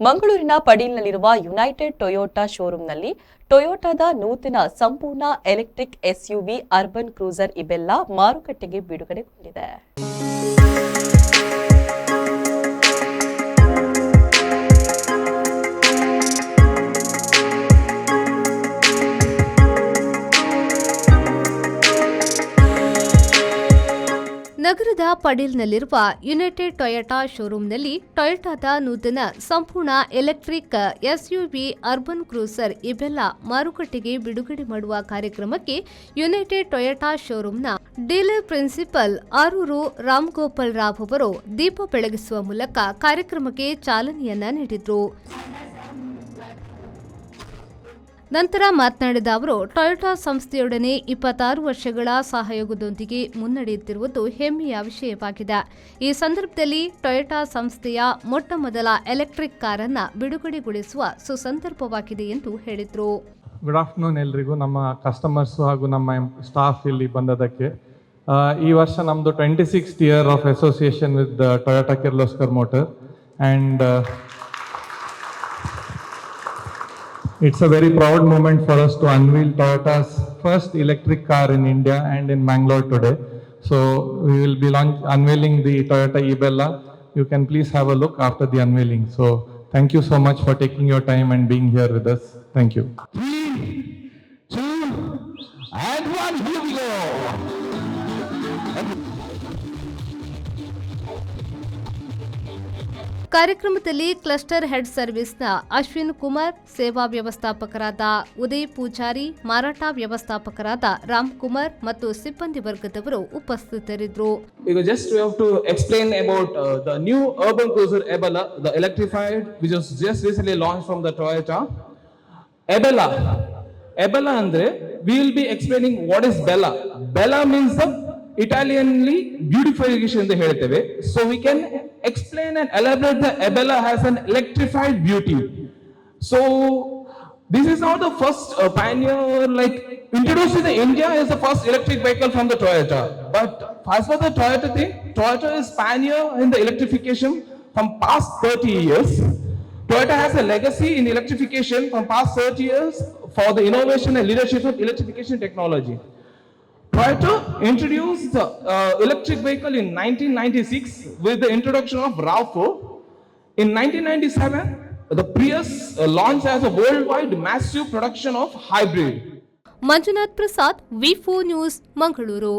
ಮಂಗಳೂರಿನ ಪಡೀಲ್ನಲ್ಲಿರುವ United Toyota ಶೋರೂಂನಲ್ಲಿ ಟೊಯೋಟಾದ ನೂತನ ಸಂಪೂರ್ಣ ಎಲೆಕ್ಟ್ರಿಕ್ ಎಸ್ಯುವಿ ಅರ್ಬನ್ ಕ್ರೂಸರ್ ಇಬೆಲ್ಲಾ ಮಾರುಕಟ್ಟೆಗೆ ಬಿಡುಗಡೆಗೊಂಡಿದೆ. ನಗರದ ಪಡೀಲ್ನಲ್ಲಿರುವ ಯುನೈಟೆಡ್ ಟೊಯೋಟಾ ಶೋರೂಂನಲ್ಲಿ ಟೊಯೋಟಾದ ನೂತನ ಸಂಪೂರ್ಣ ಎಲೆಕ್ಟ್ರಿಕ್ ಎಸ್ಯುವಿ ಅರ್ಬನ್ ಕ್ರೂಸರ್ ಇಬೆಲ್ಲಾ ಮಾರುಕಟ್ಟೆಗೆ ಬಿಡುಗಡೆ ಮಾಡುವ ಕಾರ್ಯಕ್ರಮಕ್ಕೆ United Toyota ಶೋರೂಂನ dealer principal Aroor Ramgopal Rao ಅವರು ದೀಪ ಬೆಳಗಿಸುವ ಮೂಲಕ ಕಾರ್ಯಕ್ರಮಕ್ಕೆ ಚಾಲನೆಯನ್ನ ನೀಡಿದರು. ನಂತರ ಮಾತನಾಡಿದ ಅವರು, ಟೊಯೋಟಾ ಸಂಸ್ಥೆಯೊಡನೆ 26 ವರ್ಷಗಳ ಸಹಯೋಗದೊಂದಿಗೆ ಮುನ್ನಡೆಯುತ್ತಿರುವುದು ಹೆಮ್ಮೆಯ ವಿಷಯವಾಗಿದೆ. ಈ ಸಂದರ್ಭದಲ್ಲಿ ಟೊಯೋಟಾ ಸಂಸ್ಥೆಯ ಮೊಟ್ಟಮೊದಲ ಎಲೆಕ್ಟ್ರಿಕ್ ಕಾರನ್ನು ಬಿಡುಗಡೆಗೊಳಿಸುವ ಸುಸಂದರ್ಭವಾಗಿದೆ ಎಂದು ಹೇಳಿದರು. ಗುಡ್ ಆಫ್ಟರ್ನೂನ್ ಎಲ್ರಿಗೂ, ನಮ್ಮ ಕಸ್ಟಮರ್ಸ್ ಹಾಗೂ ನಮ್ಮ ಸ್ಟಾಫ್ ಇಲ್ಲಿ ಬಂದದಕ್ಕೆ. ಈ ವರ್ಷ ನಮ್ಮದು 26th year of association with Toyota Kirloskar motor and it's a very proud moment for us to unveil Toyota's first electric car in India and in Bangalore today. So we will be unveiling the Toyota eBella. You can please have a look after the unveiling. So thank you so much for taking your time and being here with us. Thank you. 3, 2, and 1, here we go. ಕಾರ್ಯಕ್ರಮದಲ್ಲಿ cluster head ಸರ್ವಿಸ್ನ ಅಶ್ವಿನ್ ಕುಮಾರ್, ಸೇವಾ ವ್ಯವಸ್ಥಾಪಕರಾದ ಉದಯ್ ಪೂಜಾರಿ, ಮಾರಾಟ ವ್ಯವಸ್ಥಾಪಕರಾದ ರಾಮ್ ಕುಮಾರ್ ಮತ್ತು ಸಿಬ್ಬಂದಿ ವರ್ಗದವರು ಉಪಸ್ಥಿತರಿದ್ದರು. We have to explain about the new urban cruiser Ebella, the electrified, which was just recently launched from the Toyota. Ebella andre we will be explaining what is Bella. Bella means the Italianly beautification ಅಂತ ಹೇಳ್ತೇವೆ. So we can explain and elaborate the Ebella has an electrified beauty. So this is not the first pioneer like introduced in India is the first electric vehicle from the Toyota. But as for the Toyota thing, Toyota is pioneer in the electrification from past 30 years. Toyota has a legacy in electrification from past 30 years for the innovation and leadership of electrification technology. Toyota introduced the electric vehicle in 1996 with the introduction of RAV4. In 1997, the Prius launched as a worldwide massive production of hybrid. Manjunath Prasad, ವಿ4 news, Mangaluru.